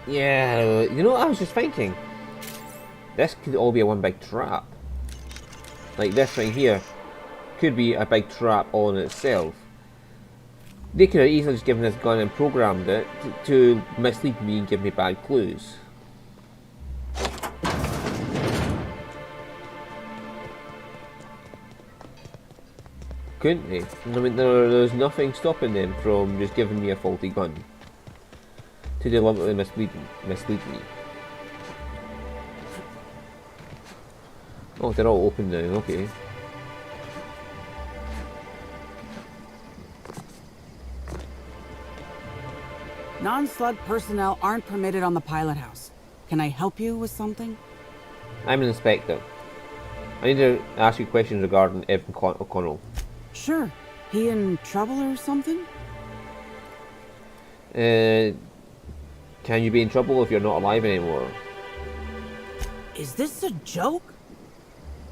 Yeah, you know what I was just thinking? This could all be a one big trap. Like this right here could be a big trap all in itself. They could have easily just given this gun and programmed it to mislead me and give me bad clues. Couldn't they? I mean, there's nothing stopping them from just giving me a faulty gun to deliberately mislead me. Oh, they're all open now, okay. Non-slug personnel aren't permitted on the pilot house. Can I help you with something? I'm an inspector. I need to ask you questions regarding Evan O'Connell. Sure. He in trouble or something? Can you be in trouble if you're not alive anymore? Is this a joke?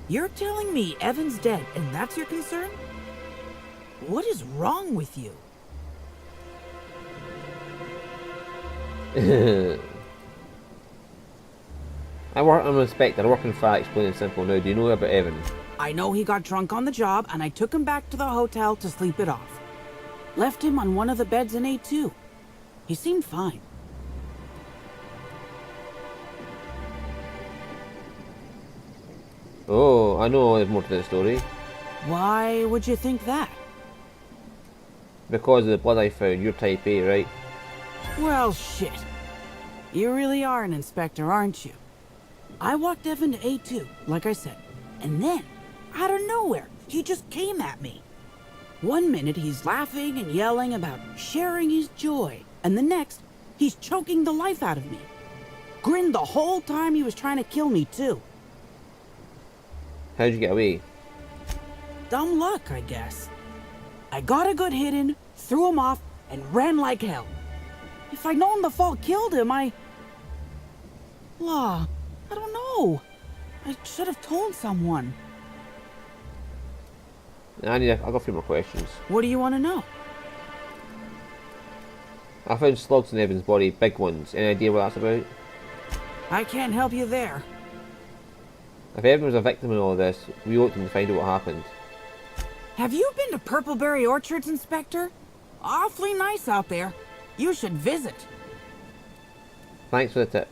You're telling me Evan's dead and that's your concern? What is wrong with you? I'm an inspector. I work in facts, plain and simple. Now, do you know about Evan? I know he got drunk on the job and I took him back to the hotel to sleep it off. Left him on one of the beds in A2. He seemed fine. Oh, I know there's more to the story. Why would you think that? Because of the blood I found, you're type A, right? Well, shit. You really are an inspector, aren't you? I walked Evan to A2, like I said, and then, out of nowhere, he just came at me. One minute he's laughing and yelling about sharing his joy, and the next, he's choking the life out of me. Grinned the whole time he was trying to kill me, too. How'd you get away? Dumb luck, I guess. I got a good hit in, threw him off, and ran like hell. If I'd known the fall killed him, I don't know. I should have told someone. I got a few more questions. What do you want to know? I found slugs in Evan's body, big ones. Any idea what that's about? I can't help you there. If Evan was a victim in all of this, we ought to find out what happened. Have you been to Purpleberry Orchards, Inspector? Awfully nice out there. You should visit. Thanks for the tip.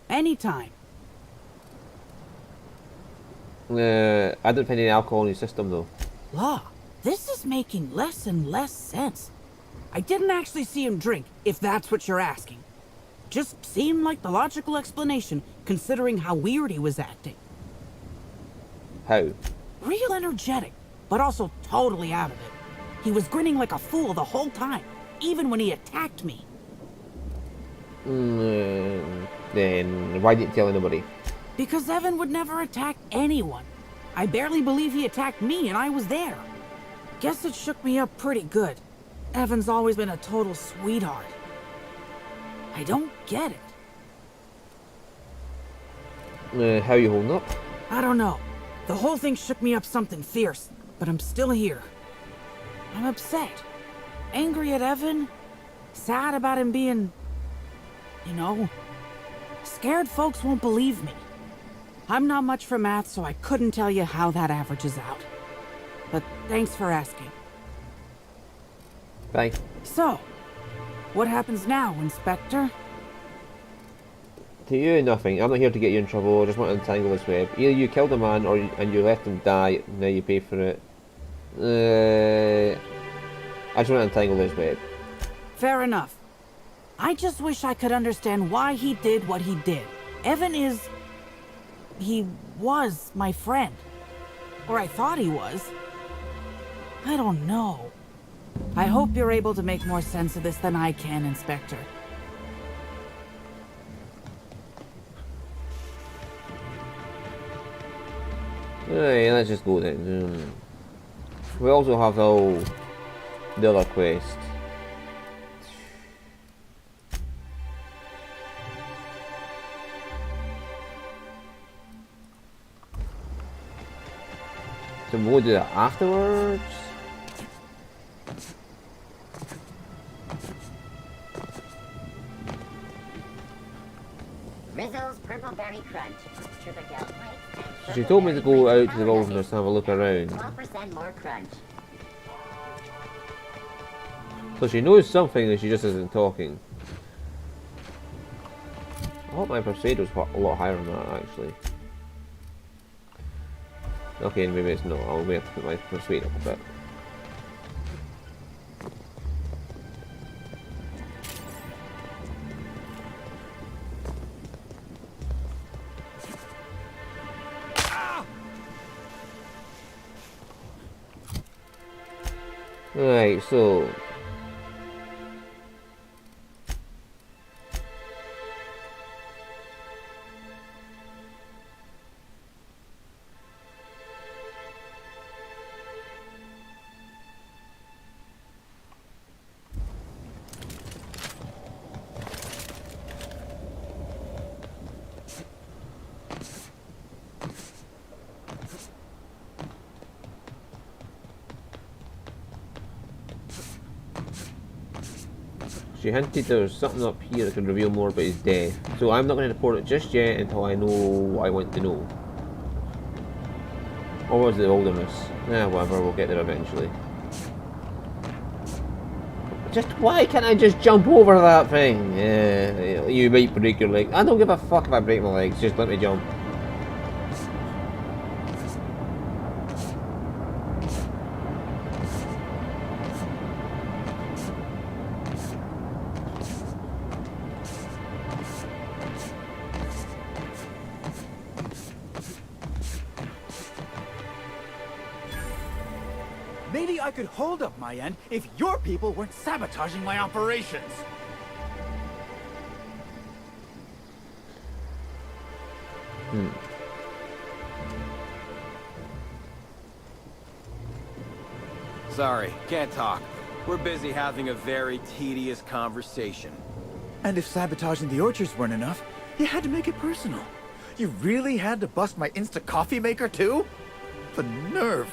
Anytime. I didn't find any alcohol in your system though. Law, this is making less and less sense. I didn't actually see him drink, if that's what you're asking. Just seemed like the logical explanation, considering how weird he was acting. How? Real energetic, but also totally out of it. He was grinning like a fool the whole time, even when he attacked me. Then why didn't you tell anybody? Because Evan would never attack anyone. I barely believe he attacked me and I was there. Guess it shook me up pretty good. Evan's always been a total sweetheart. I don't get it. How you holding up? I don't know. The whole thing shook me up something fierce, but I'm still here. I'm upset. Angry at Evan. Sad about him being... scared folks won't believe me. I'm not much for math, so I couldn't tell you how that averages out. But thanks for asking. Bye. So, what happens now, Inspector? To you, nothing. I'm not here to get you in trouble. I just want to untangle this web. Either you killed a man and you let him die, now you pay for it. I just want to untangle this web. Fair enough. I just wish I could understand why he did what he did. Evan is... he was my friend. Or I thought he was. I don't know. I hope you're able to make more sense of this than I can, Inspector. Alright, let's just go then. We also have the other quest. So we'll do that afterwards. Rizzo's Purple Berry Crunch. Sugar gel flakes and She purple told me to berry go crunch out to the wilderness and have a look around. 12% more crunch. So she knows something and she just isn't talking. I hope my persuade was a lot higher than that, actually. Okay, maybe it's not. I'll have to put my persuade up a bit. Right, so she hinted there was something up here that could reveal more about his death. So I'm not going to report it just yet until I know what I want to know. Or was it the wilderness? Yeah, whatever, we'll get there eventually. Just, why can't I just jump over that thing? Yeah, you might break your leg. I don't give a fuck if I break my legs, just let me jump. Maybe I could hold up my end if your people weren't sabotaging my operations. Sorry, can't talk. We're busy having a very tedious conversation. And if sabotaging the orchards weren't enough, you had to make it personal. You really had to bust my Insta coffee maker too? The nerve.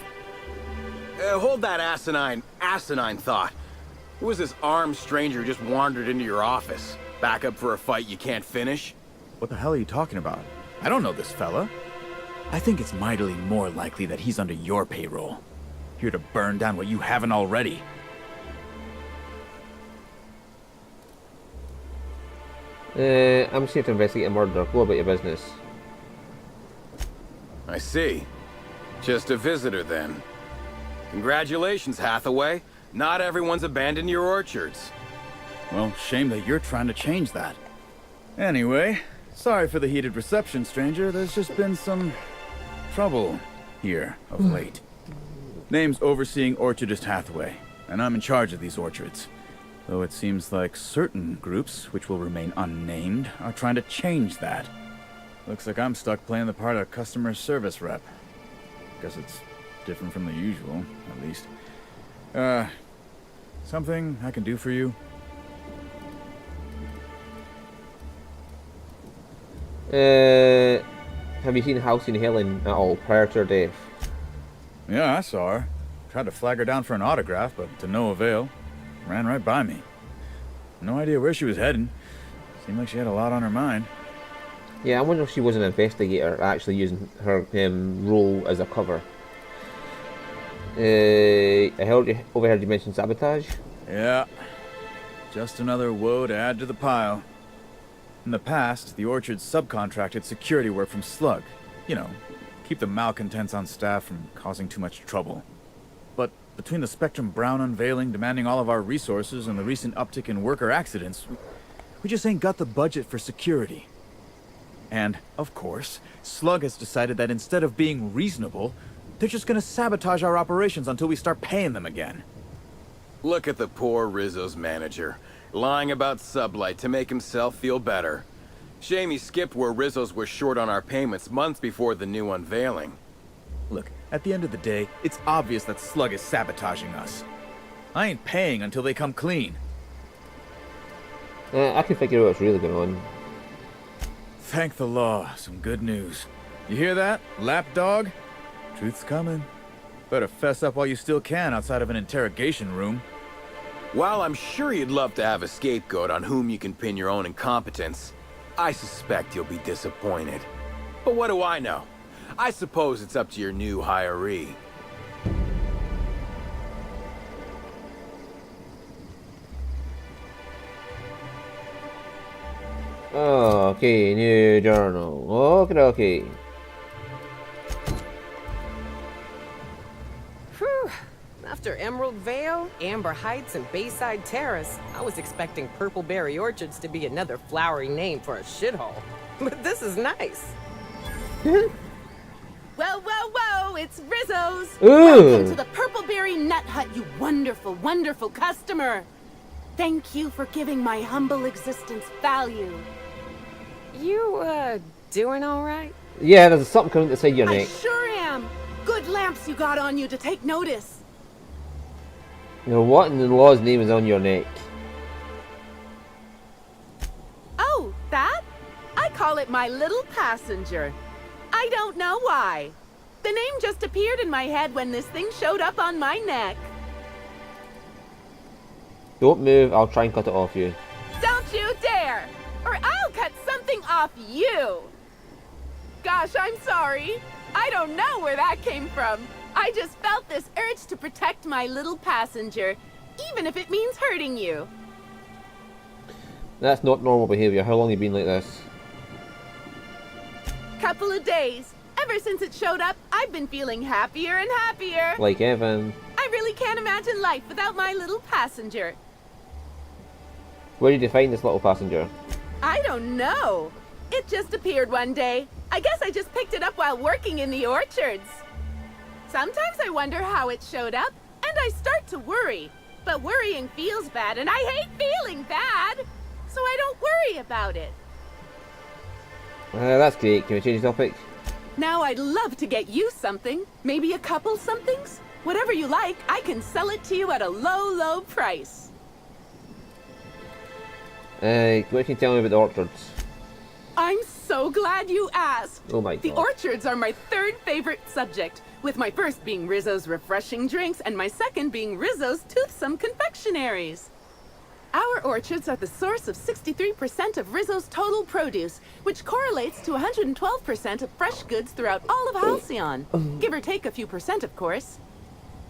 Hold that asinine thought. Who was this armed stranger who just wandered into your office? Back up for a fight you can't finish? What the hell are you talking about? I don't know this fella. I think it's mightily more likely that he's under your payroll. Here to burn down what you haven't already. I'm just here to investigate a murder. Go about your business. I see. Just a visitor then. Congratulations, Hathaway. Not everyone's abandoned your orchards. Well, shame that you're trying to change that. Anyway, sorry for the heated reception, stranger. There's just been some trouble here of late. Name's Overseeing Orchardist Hathaway, and I'm in charge of these orchards. Though it seems like certain groups, which will remain unnamed, are trying to change that. Looks like I'm stuck playing the part of customer service rep. Guess it's different from the usual, at least. Something I can do for you? Have you seen Halcyon Helen at all prior to her death? Yeah, I saw her. Tried to flag her down for an autograph, but to no avail. Ran right by me. No idea where she was heading. Seemed like she had a lot on her mind. Yeah, I wonder if she was an investigator actually using her role as a cover. I overheard you mention sabotage. Yeah. Just another woe to add to the pile. In the past, the orchard subcontracted security work from Slug. You know, keep the malcontents on staff from causing too much trouble. But between the Spectrum Brown unveiling demanding all of our resources and the recent uptick in worker accidents, we just ain't got the budget for security. And, of course, Slug has decided that instead of being reasonable, they're just gonna sabotage our operations until we start paying them again. Look at the poor Rizzo's manager, lying about Sublight to make himself feel better. Shame he skipped where Rizzo's was short on our payments months before the new unveiling. Look, at the end of the day, it's obvious that Slug is sabotaging us. I ain't paying until they come clean. I can figure out what's really going on. Thank the law, some good news. You hear that, lapdog? Truth's coming. Better fess up while you still can outside of an interrogation room. While I'm sure you'd love to have a scapegoat on whom you can pin your own incompetence, I suspect you'll be disappointed. But what do I know? I suppose it's up to your new hiree. Oh, okay, new journal. Okay, okay. Whew. After Emerald Vale, Amber Heights, and Bayside Terrace, I was expecting Purpleberry Orchards to be another flowery name for a shithole. But this is nice. Whoa, whoa, whoa! It's Rizzo's! Ooh. Welcome to the Purpleberry Nut Hut, you wonderful, wonderful customer! Thank you for giving my humble existence value. You, doing alright? Yeah, there's something coming to side your I neck. sure am! Good lamps you got on you to take notice. You know, what in the law's name is on your neck? Oh, that? I call it my little passenger. I don't know why. The name just appeared in my head when this thing showed up on my neck. Don't move, I'll try and cut it off you. Don't you dare! Or I'll cut something off you! Gosh, I'm sorry. I don't know where that came from. I just felt this urge to protect my little passenger, even if it means hurting you. That's not normal behaviour. How long have you been like this? Couple of days. Ever since it showed up, I've been feeling happier and happier. Like Evan. I really can't imagine life without my little passenger. Where did you find this little passenger? I don't know. It just appeared one day. I guess I just picked it up while working in the orchards. Sometimes I wonder how it showed up, and I start to worry. But worrying feels bad, and I hate feeling bad. So I don't worry about it. That's great. Can we change the topic? Now I'd love to get you something. Maybe a couple somethings? Whatever you like, I can sell it to you at a low, low price. What can you tell me about the orchards? I'm so glad you asked. Oh my The god. orchards are my third favorite subject, with my first being Rizzo's refreshing drinks and my second being Rizzo's toothsome confectionaries. Our orchards are the source of 63% of Rizzo's total produce, which correlates to 112% of fresh goods throughout all of Halcyon. Give or take a few percent, of course.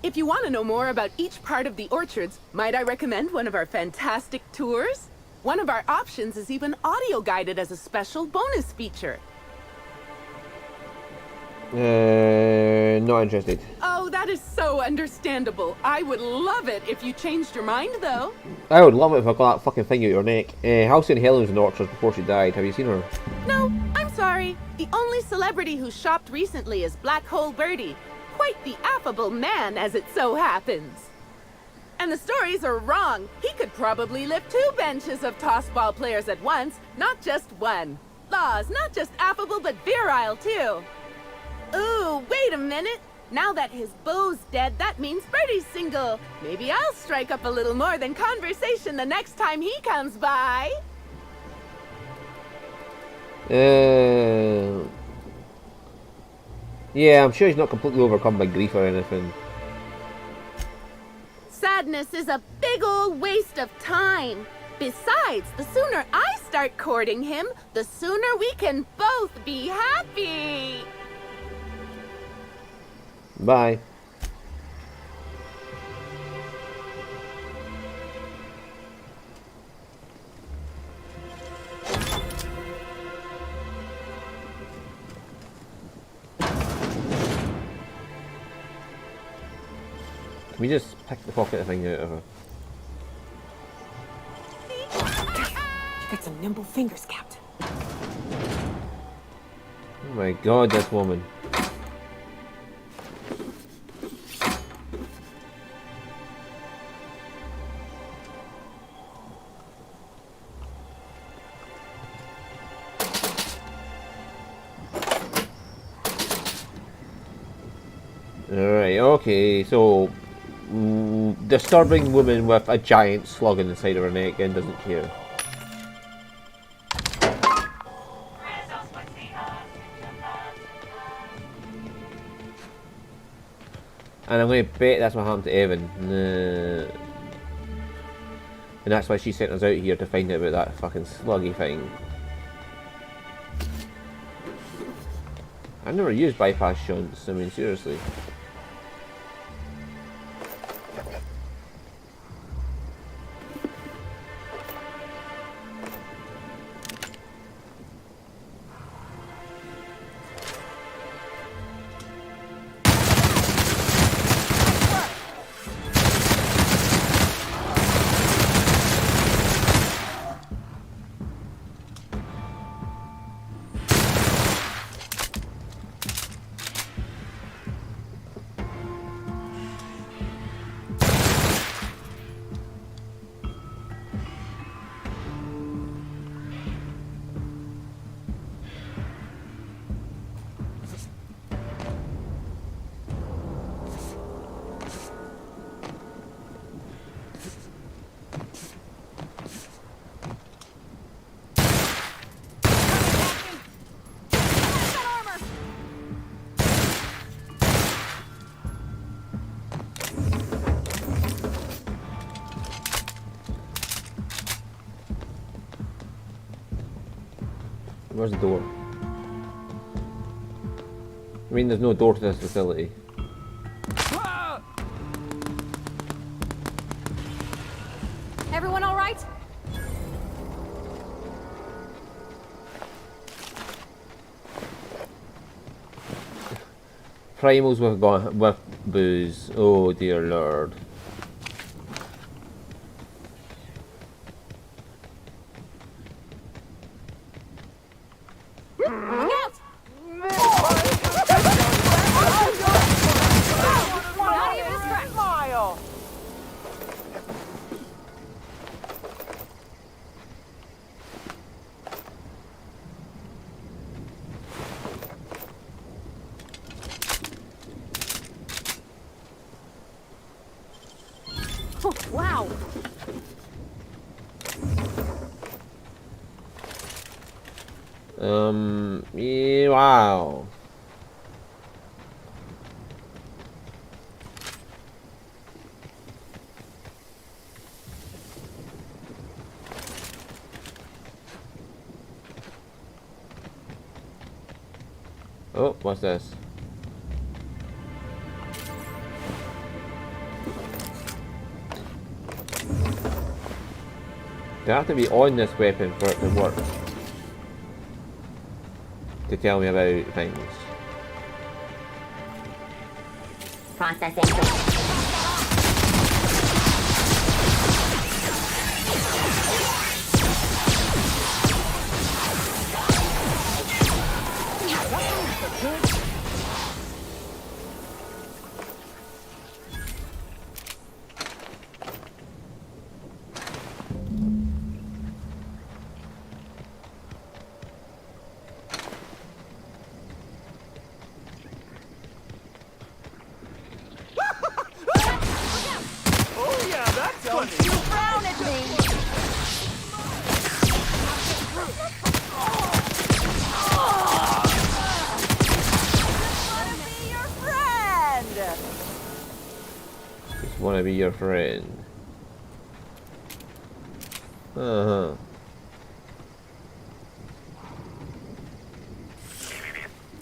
If you want to know more about each part of the orchards, might I recommend one of our fantastic tours? One of our options is even audio guided as a special bonus feature. Not interested. Oh, that is so understandable. I would love it if you changed your mind, though. I would love it if I got that fucking thing out your neck. Halcyon Helen was in the orchards before she died. Have you seen her? No, I'm sorry. The only celebrity who shopped recently is Black Hole Birdie. Quite the affable man, as it so happens. And the stories are wrong. He could probably lift 2 benches of tossball players at once, not just one. Laws, not just affable, but virile, too. Ooh, wait a minute. Now that his beau's dead, that means Birdie's single. Maybe I'll strike up a little more than conversation the next time he comes by. Yeah, I'm sure he's not completely overcome by grief or anything. Sadness is a big old waste of time. Besides, the sooner I start courting him, the sooner we can both be happy. Bye. Can we just pick the pocket thing out of her? You got some nimble fingers, Captain. Oh my god, this woman. Alright, okay, so disturbing woman with a giant slug in the side of her neck and doesn't care. And I'm going to bet that's what happened to Evan. And that's why she sent us out here to find out about that fucking sluggy thing. I never used bypass shunts, I mean, seriously. Where's the door? I mean, there's no door to this facility. Everyone all right? Primals with booze. Oh dear lord. Wow. Yeah, wow. Oh, what's this? You have to be on this weapon for it to work. To tell me about things. Processing. Just wanna be your friend. Uh-huh.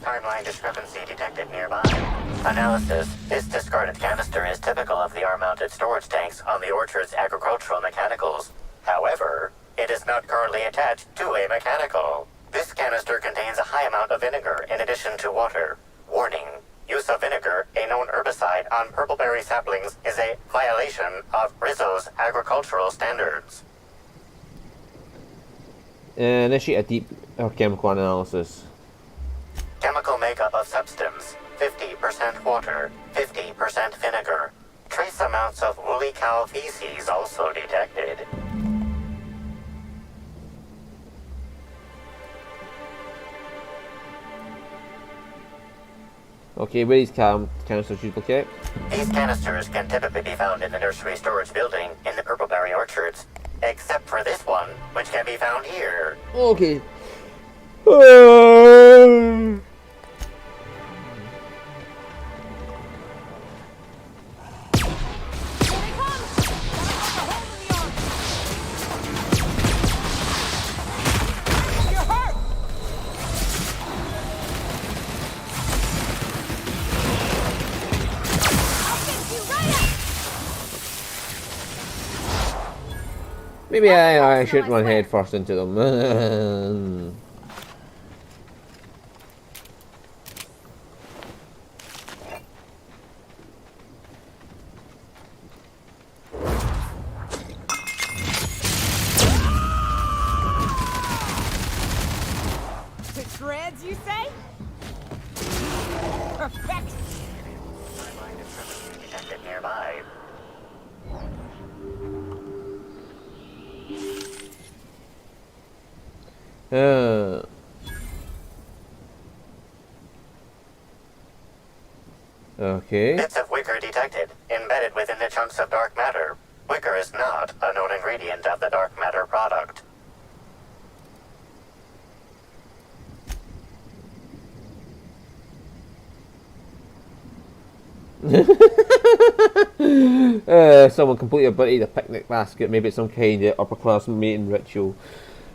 Timeline discrepancy detected nearby. Analysis. This discarded canister is typical of the R-mounted storage tanks on the Orchard's agricultural mechanicals. However, it is not currently attached to a mechanical. This canister contains a high amount of vinegar in addition to water. Warning. Use of vinegar, a known herbicide on purpleberry saplings, is a violation of Rizzo's agricultural standards. Initiate a deep chemical analysis. Chemical makeup of substance, 50% water, 50% vinegar. Trace amounts of woolly cow feces also detected. Okay, where these canisters usually kept? These canisters can typically be found in the nursery storage building in the Purpleberry Orchards, except for this one, which can be found here. Okay. Maybe I shouldn't run head first into them. To shreds, you say? Perfect. Timeline discrepancy detected nearby. Okay. Bits of wicker detected, embedded within the chunks of dark matter. Wicker is not a known ingredient of the dark matter product. Someone completely obliterated a picnic basket. Maybe it's some kind of upper class mating ritual.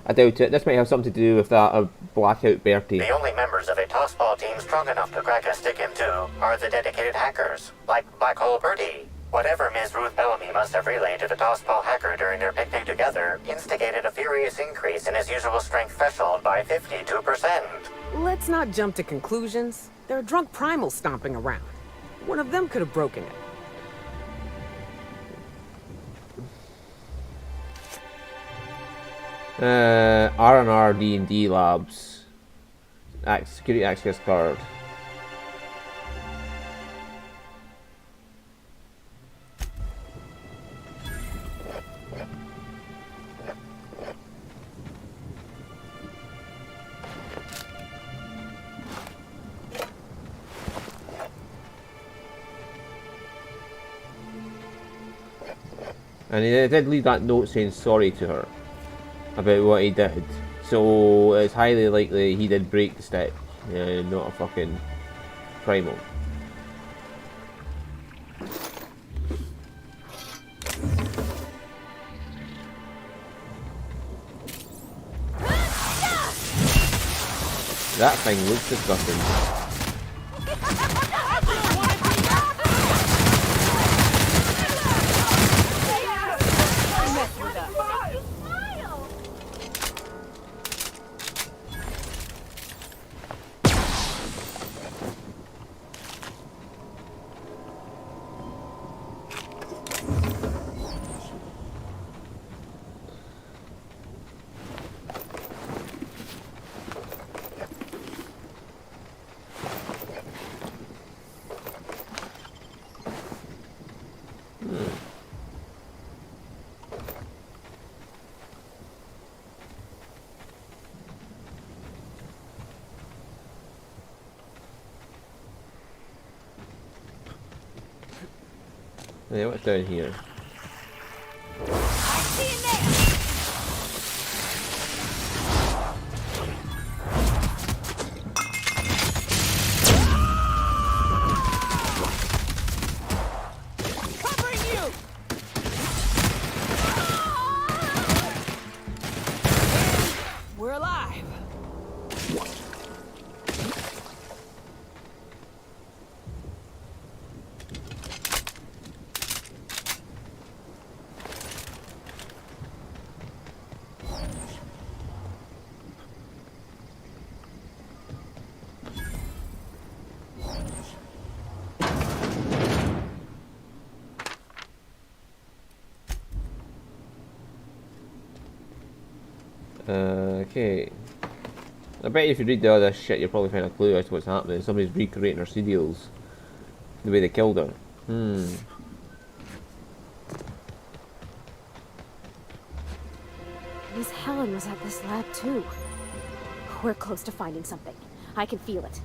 I doubt it. This might have something to do with that blackout Bertie. The only members of a tossball team strong enough to crack a stick in two are the dedicated hackers, like Black Hole Birdie. Whatever Ms. Ruth Bellamy must have relayed to the tossball hacker during their picnic together instigated a furious increase in his usual strength threshold by 52%. Let's not jump to conclusions. There are drunk primals stomping around. One of them could have broken it. R&R D&D Labs. Security access card. And he did leave that note saying sorry to her about what he did. So it's highly likely he did break the stick, not a fucking primal. That thing looks disgusting. Yeah, what's down here? We're alive. Okay. I bet if you read all this shit, you'll probably find a clue as to what's happening. Somebody's recreating her cereals. The way they killed her. Miss Helen was at this lab too. We're close to finding something. I can feel it.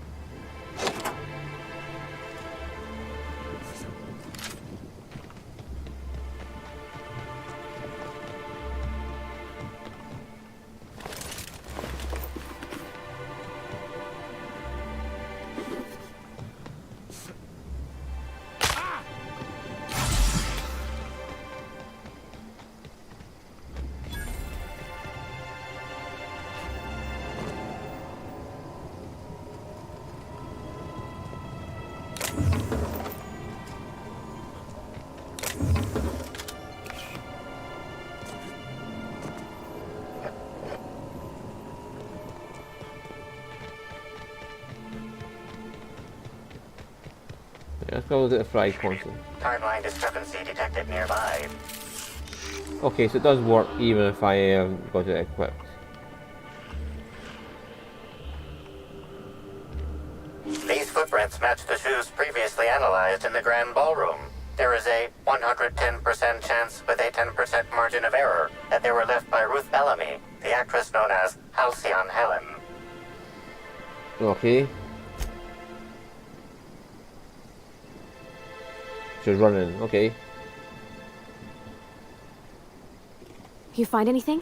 let's go look at the fried console. Timeline discrepancy detected nearby. Okay, so it does work even if I haven't got it equipped. These footprints match the shoes previously analyzed in the Grand Ballroom. There is a 110% chance with a 10% margin of error that they were left by Ruth Bellamy, the actress known as Halcyon Helen. Okay. She's running, okay. You find anything?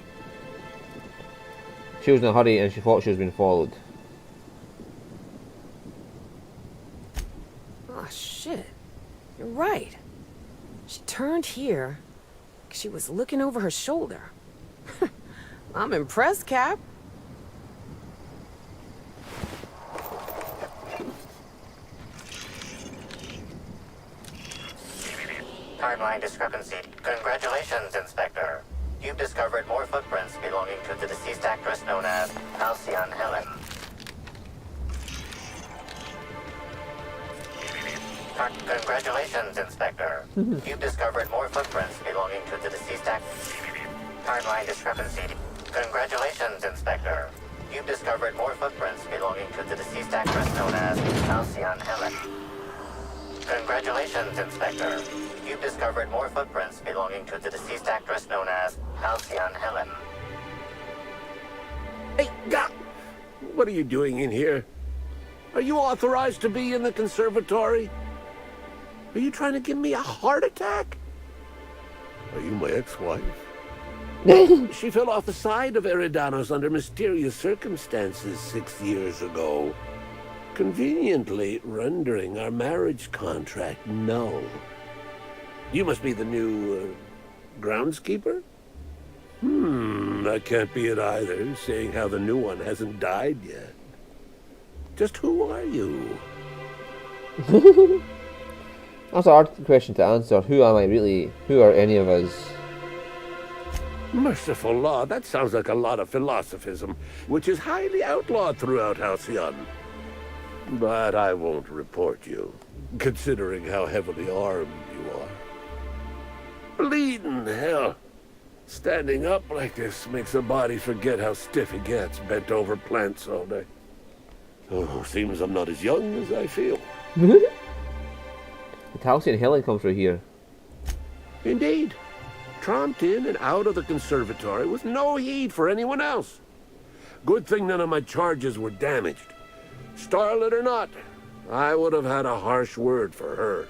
She was in a hurry and she thought she was being followed. Oh, shit. You're right. She turned here. She was looking over her shoulder. I'm impressed, Cap. Timeline discrepancy. Congratulations, Inspector. You've discovered more footprints belonging to the deceased actress known as Halcyon Helen. Congratulations, Inspector. You've discovered more footprints belonging to the deceased actress. Timeline discrepancy. Congratulations, Inspector. You've discovered more footprints belonging to the deceased actress known as Halcyon Helen. Congratulations, Inspector. You've discovered more footprints belonging to the deceased actress known as Halcyon Helen. Hey, what are you doing in here? Are you authorized to be in the conservatory? Are you trying to give me a heart attack? Are you my ex-wife? She fell off the side of Eridanos under mysterious circumstances 6 years ago, conveniently rendering our marriage contract null. You must be the new, groundskeeper? That can't be it either, seeing how the new one hasn't died yet. Just who are you? That's a hard question to answer. Who am I really? Who are any of us? Merciful law, that sounds like a lot of philosophism, which is highly outlawed throughout Halcyon. But I won't report you, considering how heavily armed you are. Bleeding hell. Standing up like this makes a body forget how stiff it gets, bent over plants all day. Oh, seems I'm not as young as I feel. The Halcyon Helen comes through here. Indeed. Tromped in and out of the conservatory with no heed for anyone else. Good thing none of my charges were damaged. Starlet or not, I would have had a harsh word for her.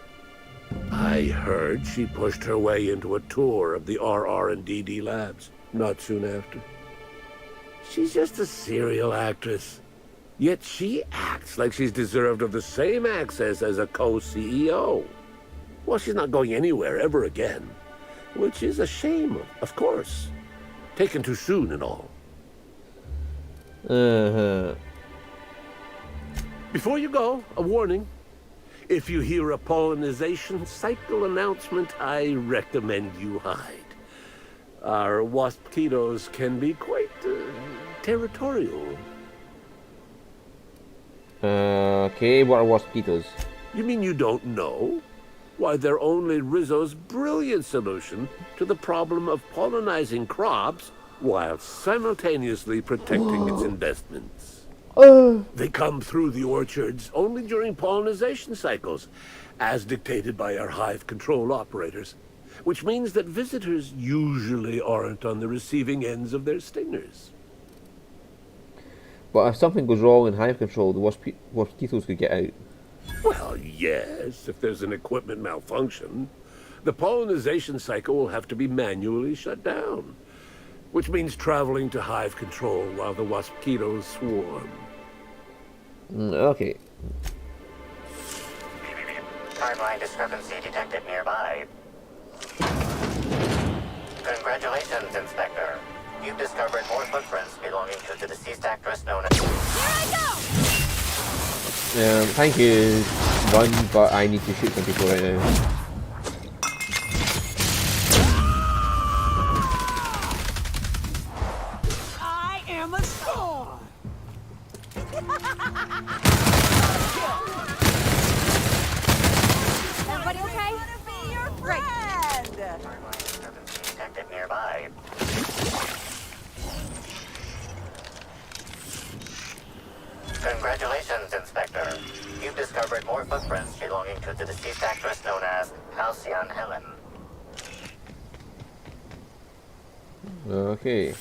I heard she pushed her way into a tour of the RR&DD labs not soon after. She's just a serial actress. Yet she acts like she's deserved of the same access as a co-CEO. Well, she's not going anywhere ever again. Which is a shame, of course. Taken too soon and all. Before you go, a warning. If you hear a pollinization cycle announcement, I recommend you hide. Our waspitos can be quite territorial. Okay, what are waspitos? You mean you don't know? Why, they're only Rizzo's brilliant solution to the problem of pollinizing crops while simultaneously protecting its investments. They come through the orchards only during pollinization cycles, as dictated by our hive control operators, which means that visitors usually aren't on the receiving ends of their stingers. But if something goes wrong in hive control, the waspitos could get out. Well, yes, if there's an equipment malfunction. The pollinization cycle will have to be manually shut down, which means traveling to hive control while the waspitos swarm. Okay. Timeline discrepancy detected nearby. Congratulations, Inspector. You've discovered more footprints belonging to the deceased actress known as... Here I go! Thank you, Run, but I need to shoot some people right now. I am a star! Timeline discrepancy detected nearby. Congratulations, Inspector. You've discovered more footprints belonging to the deceased actress known as Halcyon Helen. Okay.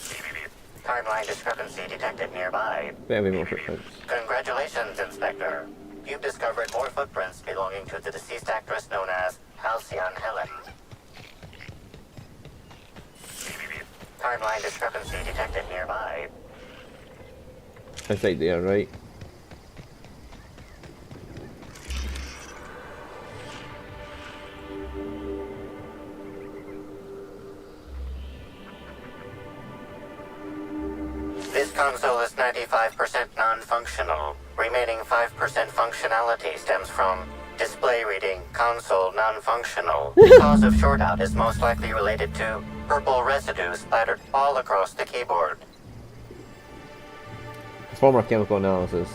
Timeline discrepancy detected nearby. Better be more footprints. Congratulations, Inspector. You've discovered more footprints belonging to the deceased actress known as Halcyon Helen. Timeline discrepancy detected nearby. That's right there, right? This console is 95% non-functional. Remaining 5% functionality stems from display reading console non-functional. The cause of shortout is most likely related to purple residue splattered all across the keyboard. Former chemical analysis.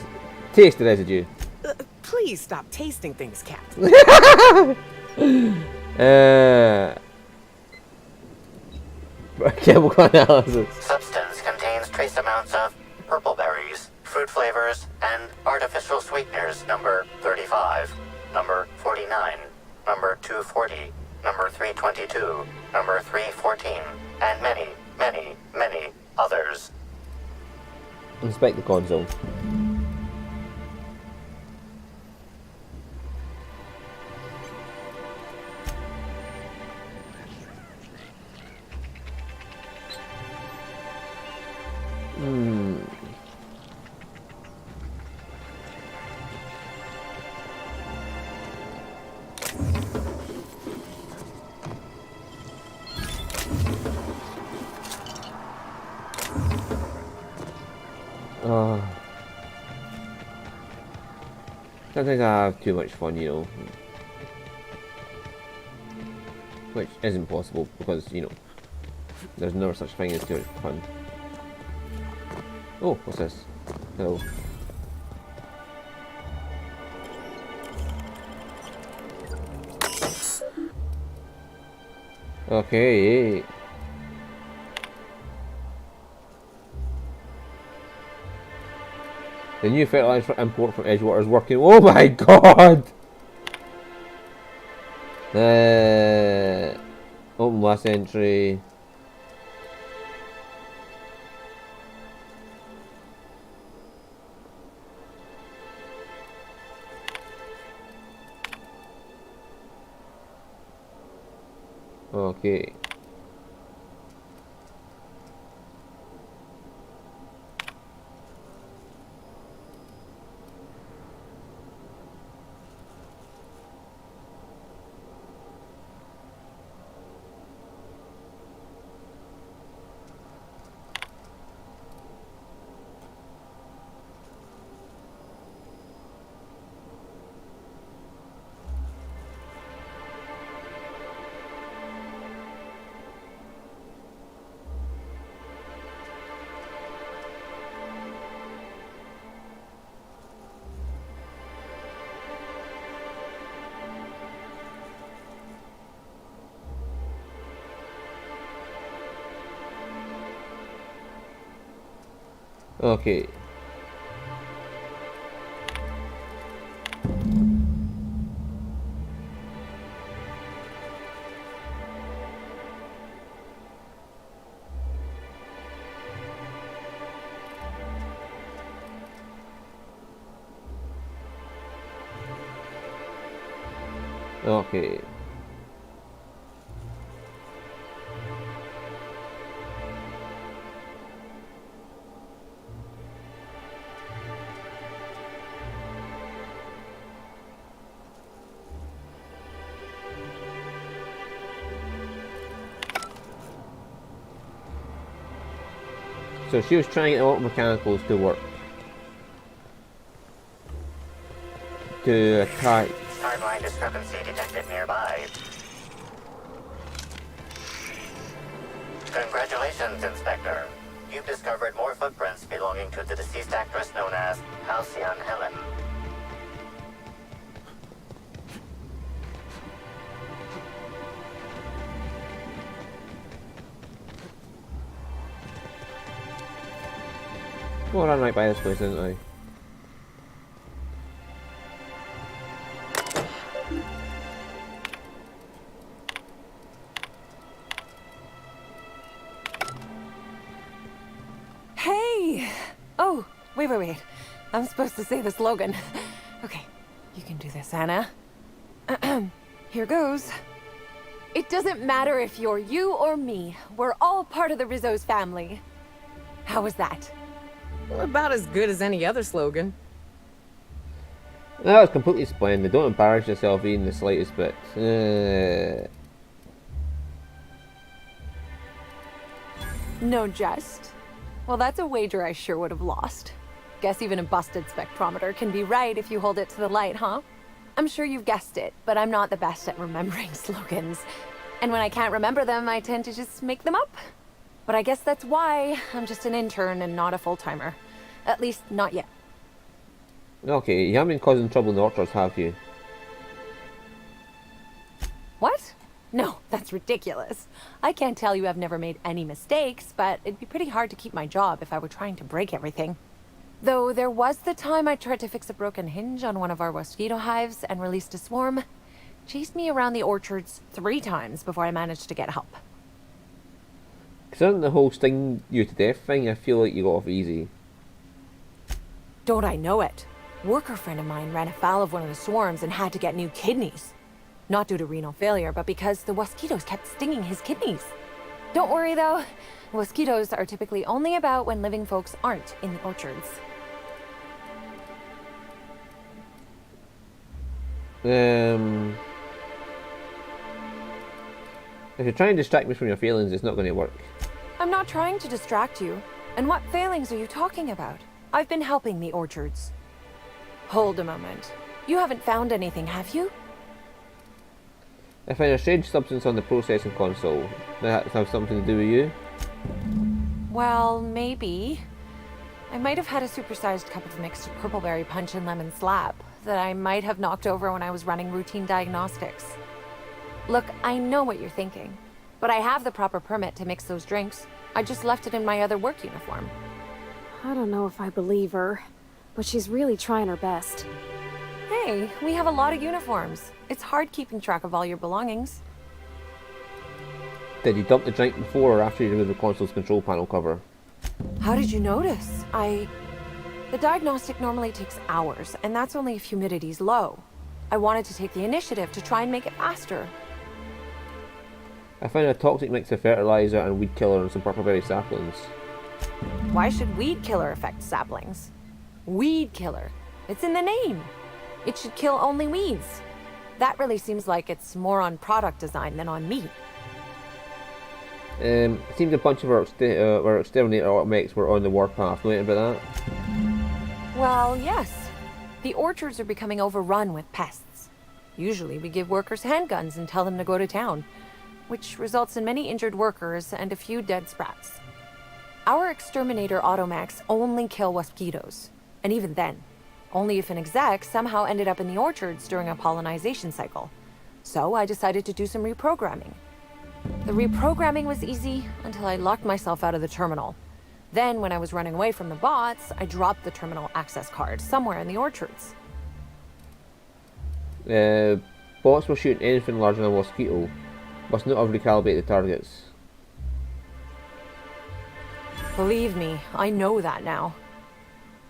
Taste the residue. Please stop tasting things, Captain. Chemical analysis. Substance contains trace amounts of purple berries, fruit flavors, and artificial sweeteners number 35, number 49, number 240, number 322, number 314, and many, many, many others. Inspect the console. Sometimes I have too much fun, you know. Which isn't possible because, you know, there's never such thing as too much fun. Oh, what's this? Hello. Okay. The new fertilizer for import from Edgewater is working. Oh my god! Open last entry. Okay. Okay. Okay. So she was trying to get all mechanicals to work. To attack. Timeline discrepancy detected nearby. Congratulations, Inspector. You've discovered more footprints belonging to the deceased actress known as Halcyon Helen. Well, I ran right by this place, didn't I? Hey! Oh, wait. I'm supposed to say the slogan. Okay, you can do this, Anna. Here goes. It doesn't matter if you're you or me. We're all part of the Rizzo's family. How was that? About as good as any other slogan. That was completely splendid. Don't embarrass yourself even the slightest bit. No jest? Well, that's a wager I sure would have lost. Guess even a busted spectrometer can be right if you hold it to the light, huh? I'm sure you've guessed it, but I'm not the best at remembering slogans. And when I can't remember them, I tend to just make them up. But I guess that's why I'm just an intern and not a full-timer. At least, not yet. Okay, you haven't been causing trouble in the orchards, have you? What? No, that's ridiculous. I can't tell you I've never made any mistakes, but it'd be pretty hard to keep my job if I were trying to break everything. Though there was the time I tried to fix a broken hinge on one of our mosquito hives and released a swarm. Chased me around the orchards 3 times before I managed to get help. Considering the whole sting you to death thing, I feel like you got off easy. Don't I know it? Worker friend of mine ran afoul of one of the swarms and had to get new kidneys. Not due to renal failure, but because the mosquitoes kept stinging his kidneys. Don't worry though, mosquitoes are typically only about when living folks aren't in the orchards. If you're trying to distract me from your feelings, it's not going to work. I'm not trying to distract you. And what failings are you talking about? I've been helping the orchards. Hold a moment. You haven't found anything, have you? I find a strange substance on the processing console. Does that have something to do with you? Well, maybe. I might have had a supersized cup of mixed purpleberry punch and lemon slap that I might have knocked over when I was running routine diagnostics. Look, I know what you're thinking, but I have the proper permit to mix those drinks. I just left it in my other work uniform. I don't know if I believe her, but she's really trying her best. Hey, we have a lot of uniforms. It's hard keeping track of all your belongings. Did you dump the drink before or after you removed the console's control panel cover? How did you notice? The diagnostic normally takes hours, and that's only if humidity's low. I wanted to take the initiative to try and make it faster. I found a toxic mix of fertilizer and weed killer on some purpleberry saplings. Why should weed killer affect saplings? Weed killer. It's in the name. It should kill only weeds. That really seems like it's more on product design than on me. It seems a bunch of our exterminator automatics were on the warpath. Know anything about that? Well, yes. The orchards are becoming overrun with pests. Usually we give workers handguns and tell them to go to town, which results in many injured workers and a few dead sprats. Our exterminator automax only kill mosquitoes, and even then, only if an exec somehow ended up in the orchards during a pollinization cycle. So I decided to do some reprogramming. The reprogramming was easy until I locked myself out of the terminal. Then, when I was running away from the bots, I dropped the terminal access card somewhere in the orchards. Bots were shooting anything larger than a mosquito. Must not have recalibrated the targets. Believe me, I know that now.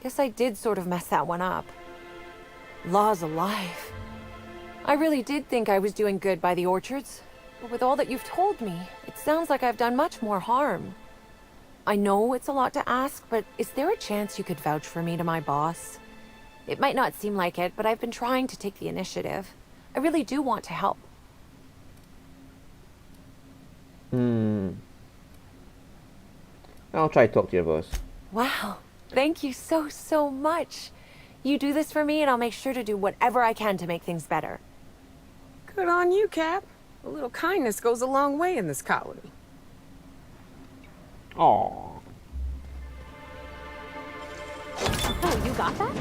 Guess I did sort of mess that one up. Law's alive. I really did think I was doing good by the orchards, but with all that you've told me, it sounds like I've done much more harm. I know it's a lot to ask, but is there a chance you could vouch for me to my boss? It might not seem like it, but I've been trying to take the initiative. I really do want to help. I'll try to talk to your boss. Wow, thank you so much. You do this for me and I'll make sure to do whatever I can to make things better. Good on you, Cap. A little kindness goes a long way in this colony. Aww. Oh, you got that?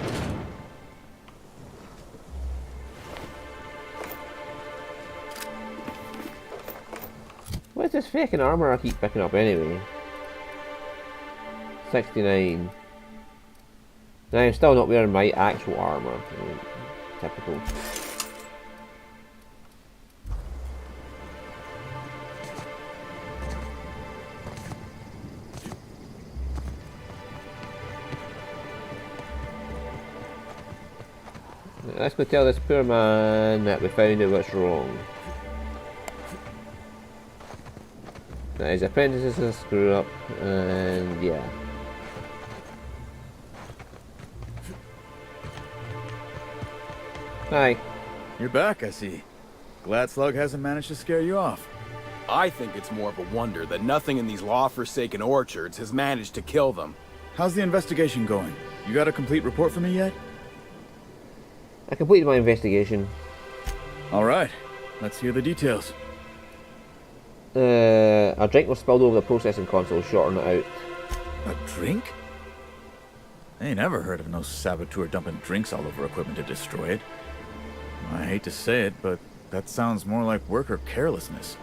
What's this fucking armor I keep picking up anyway? 69. Now, I'm still not wearing my actual armour. Typical. Let's go tell this poor man that we found out what's wrong. That his apprentice is a screw up, and yeah. Hi. You're back, I see. Glad Slug hasn't managed to scare you off. I think it's more of a wonder that nothing in these law-forsaken orchards has managed to kill them. How's the investigation going? You got a complete report for me yet? I completed my investigation. Alright, let's hear the details. A drink was spilled over the processing console, shorting it out. A drink? I ain't never heard of no saboteur dumping drinks all over equipment to destroy it. I hate to say it, but that sounds more like worker carelessness.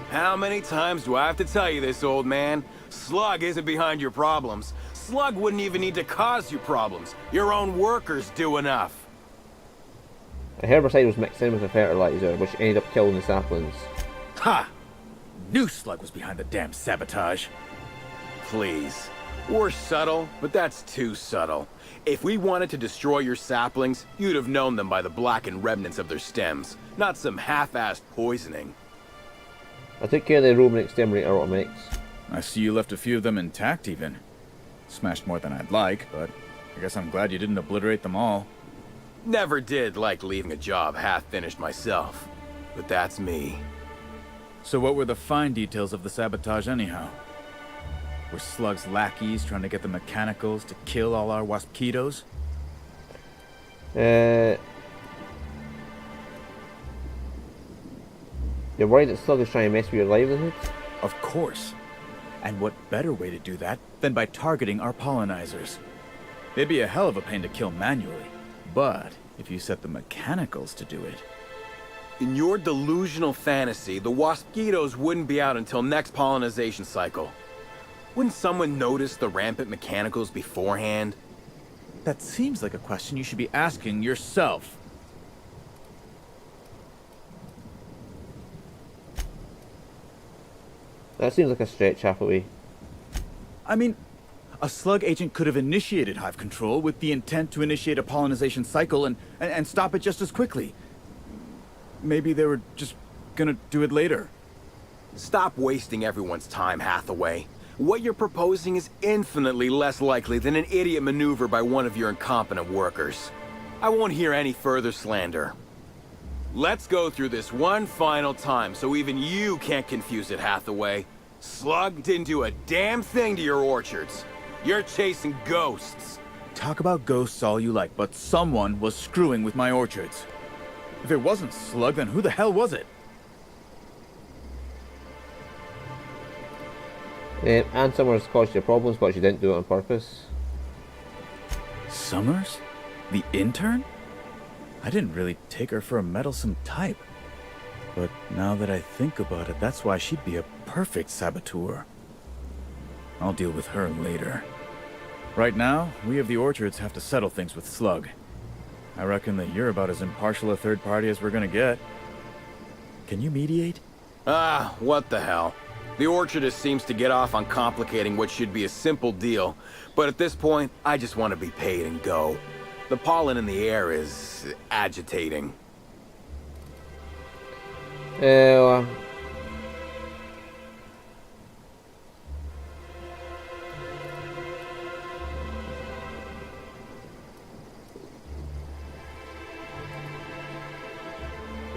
How many times do I have to tell you this, old man? Slug isn't behind your problems. Slug wouldn't even need to cause you problems. Your own workers do enough. A herbicide was mixed in with a fertilizer, which ended up killing the saplings. Ha! Knew Slug was behind the damn sabotage. Please. We're subtle, but that's too subtle. If we wanted to destroy your saplings, you'd have known them by the blackened remnants of their stems, not some half-assed poisoning. I took care of the Roman exterminator automatics. I see you left a few of them intact even. Smashed more than I'd like, but I guess I'm glad you didn't obliterate them all. Never did like leaving a job half-finished myself. But that's me. So what were the fine details of the sabotage anyhow? Were Slug's lackeys trying to get the mechanicals to kill all our waspitos? You're worried that Slug is trying to mess with your livelihood? Of course. And what better way to do that than by targeting our pollinizers? They'd be a hell of a pain to kill manually. But if you set the mechanicals to do it... In your delusional fantasy, the waspitos wouldn't be out until next pollinization cycle. Wouldn't someone notice the rampant mechanicals beforehand? That seems like a question you should be asking yourself. That seems like a stretch, Hathaway. I mean, a Slug agent could have initiated hive control with the intent to initiate a pollinization cycle and stop it just as quickly. Maybe they were just gonna do it later. Stop wasting everyone's time, Hathaway. What you're proposing is infinitely less likely than an idiot maneuver by one of your incompetent workers. I won't hear any further slander. Let's go through this one final time so even you can't confuse it, Hathaway. Slug didn't do a damn thing to your orchards. You're chasing ghosts. Talk about ghosts all you like, but someone was screwing with my orchards. If it wasn't Slug, then who the hell was it? And Summers caused you problems, but she didn't do it on purpose. Summers? The intern? I didn't really take her for a meddlesome type. But now that I think about it, that's why she'd be a perfect saboteur. I'll deal with her later. Right now, we of the orchards have to settle things with Slug. I reckon that you're about as impartial a third party as we're gonna get. Can you mediate? Ah, what the hell. The orchardist seems to get off on complicating what should be a simple deal, but at this point, I just want to be paid and go. The pollen in the air is agitating.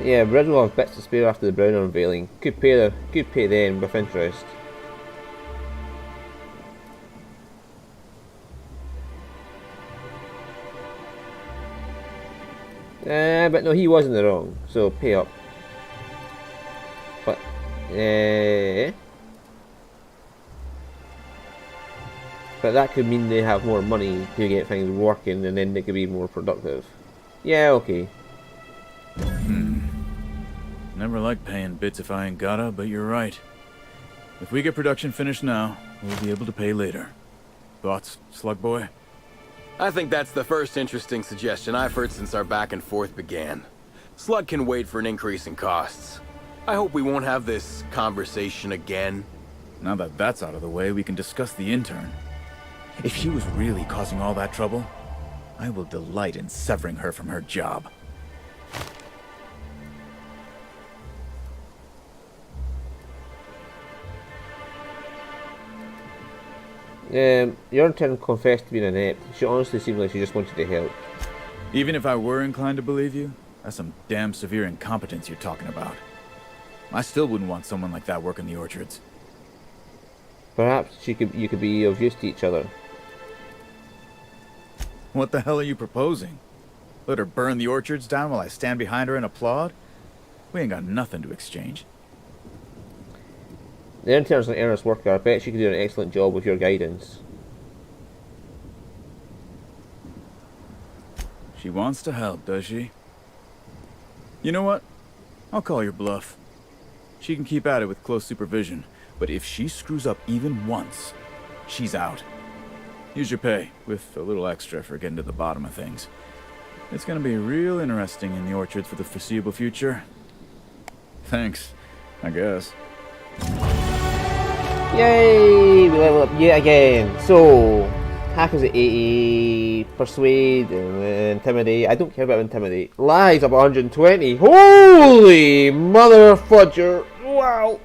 Yeah, Bridge will have bits to spare after the Brown unveiling. Could pay them with interest. But no, he was in the wrong, so pay up. But, but that could mean they have more money to get things working, and then they could be more productive. Yeah, okay. Never like paying bits if I ain't gotta, but you're right. If we get production finished now, we'll be able to pay later. Thoughts, Slug Boy? I think that's the first interesting suggestion I've heard since our back and forth began. Slug can wait for an increase in costs. I hope we won't have this conversation again. Now that that's out of the way, we can discuss the intern. If she was really causing all that trouble, I will delight in severing her from her job. Your intern confessed to being inept. She honestly seemed like she just wanted to help. Even if I were inclined to believe you, that's some damn severe incompetence you're talking about. I still wouldn't want someone like that working the orchards. Perhaps you could be of use to each other. What the hell are you proposing? Let her burn the orchards down while I stand behind her and applaud? We ain't got nothing to exchange. The intern's an earnest worker. I bet she could do an excellent job with your guidance. She wants to help, does she? You know what? I'll call your bluff. She can keep at it with close supervision, but if she screws up even once, she's out. Use your pay, with a little extra for getting to the bottom of things. It's gonna be real interesting in the orchards for the foreseeable future. Thanks, I guess. Yay! We level up yet again. So, hack is at 80, persuade, and intimidate. I don't care about intimidate. Lies up 120. Holy mother fudger! Wow.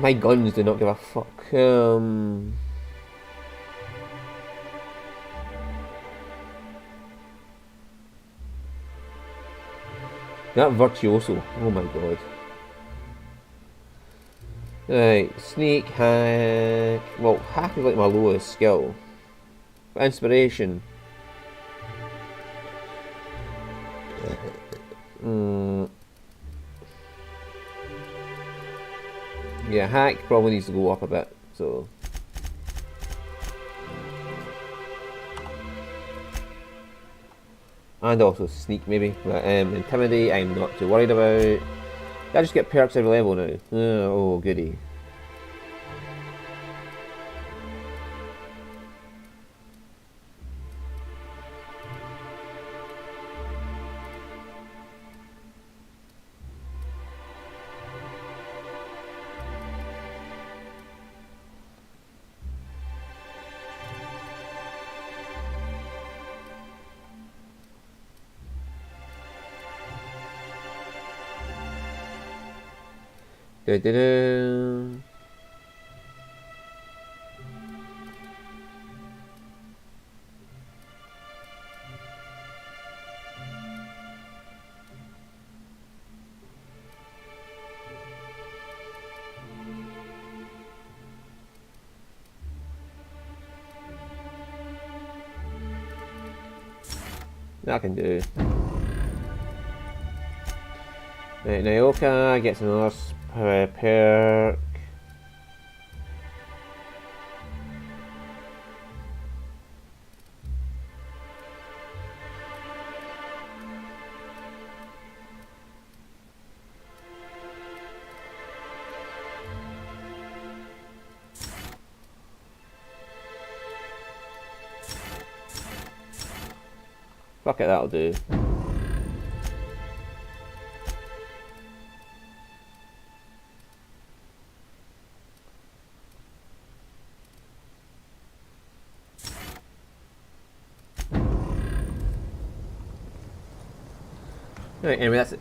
My guns do not give a fuck. That virtuoso. Oh my god. Right, sneak, hack. Well, hack is like my lowest skill. Inspiration. Yeah, hack probably needs to go up a bit, so. And also sneak maybe, but intimidate I'm not too worried about. I just get perks every level now. Oh goody. Da-da-da. That I can do. Right, Nyoka gets another perk. Fuck it, that'll do. Right, anyway, that's